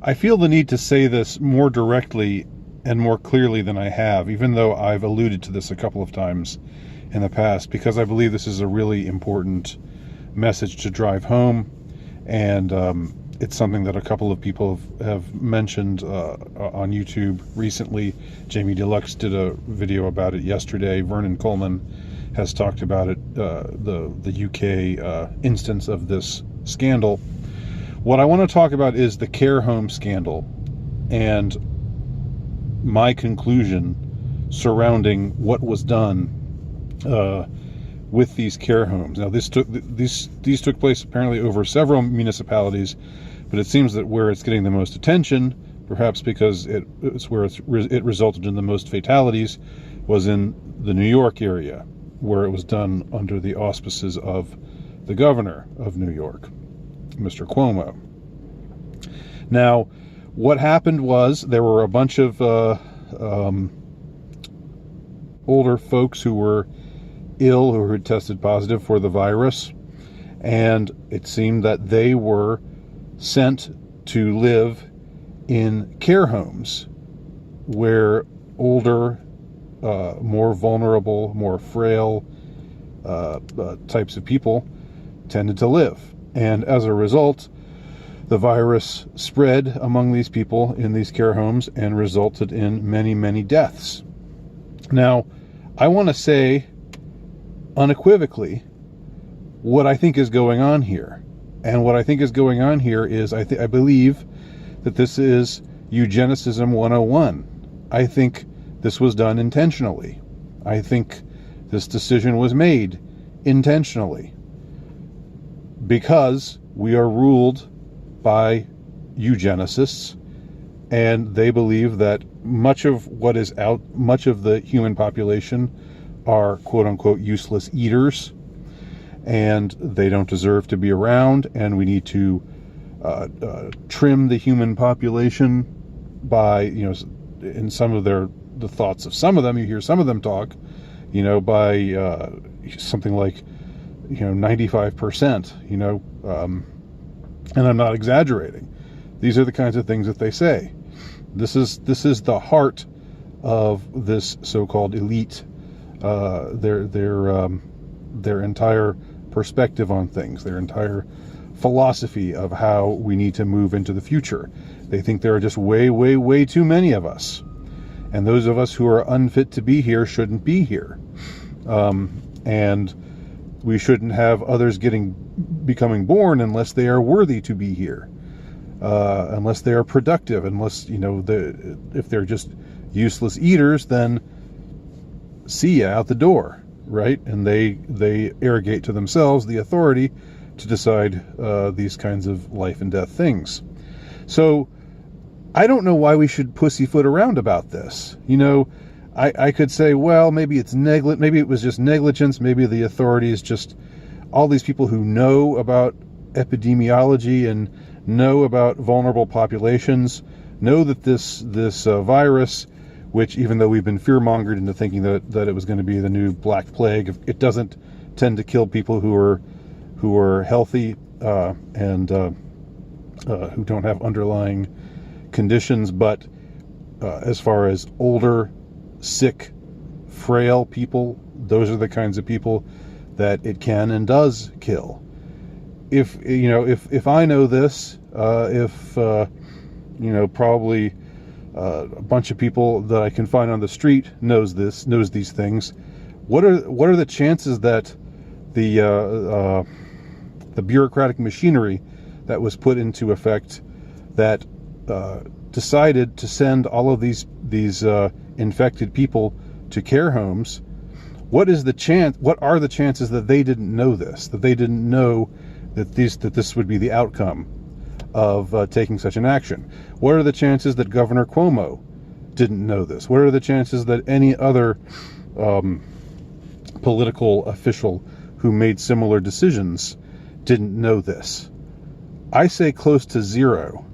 I feel the need to say this more directly and more clearly than I have, even though I've alluded to this a couple of times in the past, because I believe this is a really important message to drive home, and it's something that a couple of people have mentioned on YouTube recently. Jamie Deluxe did a video about it yesterday. Vernon Coleman has talked about it, the UK instance of this scandal. What I want to talk about is the care home scandal and my conclusion surrounding what was done with these care homes. Now, these took place apparently over several municipalities, but it seems that where it's getting the most attention, perhaps because it's where it resulted in the most fatalities, was in the New York area, where it was done under the auspices of the governor of New York, Mr. Cuomo. Now, what happened was there were a bunch of older folks who were ill, who had tested positive for the virus, and it seemed that they were sent to live in care homes where older, more vulnerable, more frail types of people tended to live. And as a result, the virus spread among these people in these care homes and resulted in many, many deaths. Now, I want to say unequivocally what I think is going on here. And what I think is going on here is I believe that this is eugenicism 101. I think this was done intentionally. I think this decision was made intentionally because we are ruled by eugenicists, and they believe that much of the human population are quote-unquote useless eaters, and they don't deserve to be around, and we need to trim the human population by, in some of the thoughts of some of them, you hear some of them talk, by something like 95%, and I'm not exaggerating. These are the kinds of things that they say. This is the heart of this so-called elite, their entire perspective on things, their entire philosophy of how we need to move into the future. They think there are just way, way, way too many of us. And those of us who are unfit to be here shouldn't be here. And we shouldn't have others becoming born unless they are worthy to be here, unless they are productive, unless, if they're just useless eaters, then see ya out the door, right? And they arrogate to themselves the authority to decide these kinds of life and death things. So I don't know why we should pussyfoot around about this. I could say, well, maybe maybe it was just negligence. Maybe the authorities, just all these people who know about epidemiology and know about vulnerable populations, know that this virus, which, even though we've been fear-mongered into thinking that it was going to be the new Black Plague, it doesn't tend to kill people who are healthy and who don't have underlying conditions. But as far as older, sick, frail people, those are the kinds of people that it can and does kill. If I know this, probably a bunch of people that I can find on the street knows these things, what are the chances that the bureaucratic machinery that was put into effect that decided to send all of these infected people to care homes, what are the chances that they didn't know this, that they didn't know that this would be the outcome of taking such an action? What are the chances that Governor Cuomo didn't know this? What are the chances that any other political official who made similar decisions didn't know this? I say close to zero.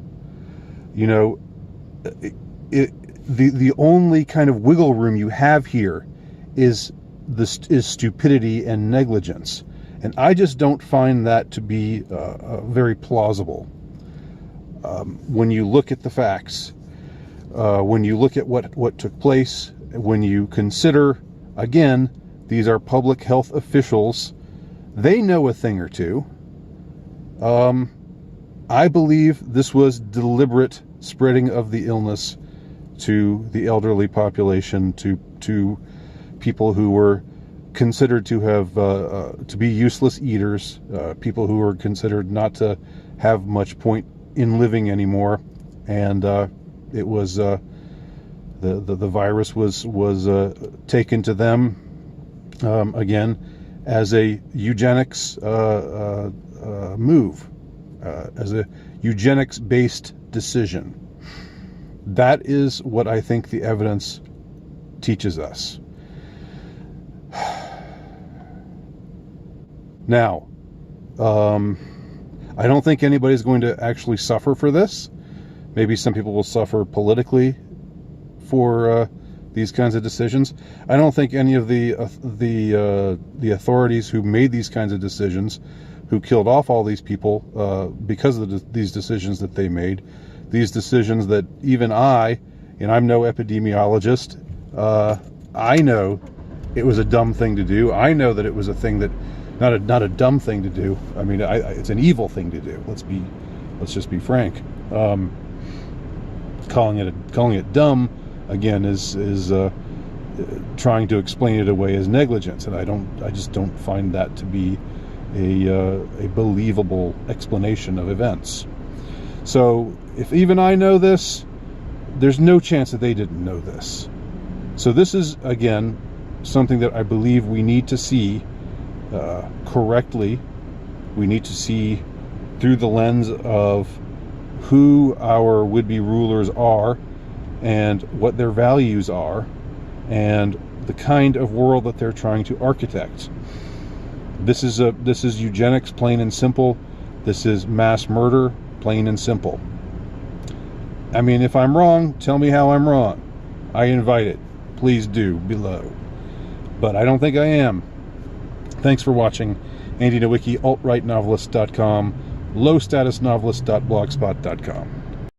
The only kind of wiggle room you have here is stupidity and negligence, and I just don't find that to be very plausible. When you look at the facts, when you look at what took place, when you consider, again, these are public health officials, they know a thing or two. I believe this was deliberate spreading of the illness to the elderly population, to people who were considered to have to be useless eaters, people who were considered not to have much point in living anymore, and it was the virus was taken to them again as a eugenics move, as a eugenics-based decision. That is what I think the evidence teaches us. Now, I don't think anybody's going to actually suffer for this. Maybe some people will suffer politically for these kinds of decisions. I don't think any of the authorities who made these kinds of decisions, who killed off all these people because of these decisions that they made, these decisions that even and I'm no epidemiologist, I know it was a dumb thing to do. I know that it was a thing that, not a dumb thing to do. I mean, it's an evil thing to do. Let's just be frank. Calling it dumb again is trying to explain it away as negligence, and I just don't find that to be a believable explanation of events. So if even I know this, there's no chance that they didn't know this. So this is, again, something that I believe we need to see correctly. We need to see through the lens of who our would-be rulers are and what their values are and the kind of world that they're trying to architect. This is eugenics, plain and simple. This is mass murder, plain and simple. I mean, if I'm wrong, tell me how I'm wrong. I invite it. Please do below. But I don't think I am. Thanks for watching. Andy Nowicki, altrightnovelist.com, lowstatusnovelist.blogspot.com.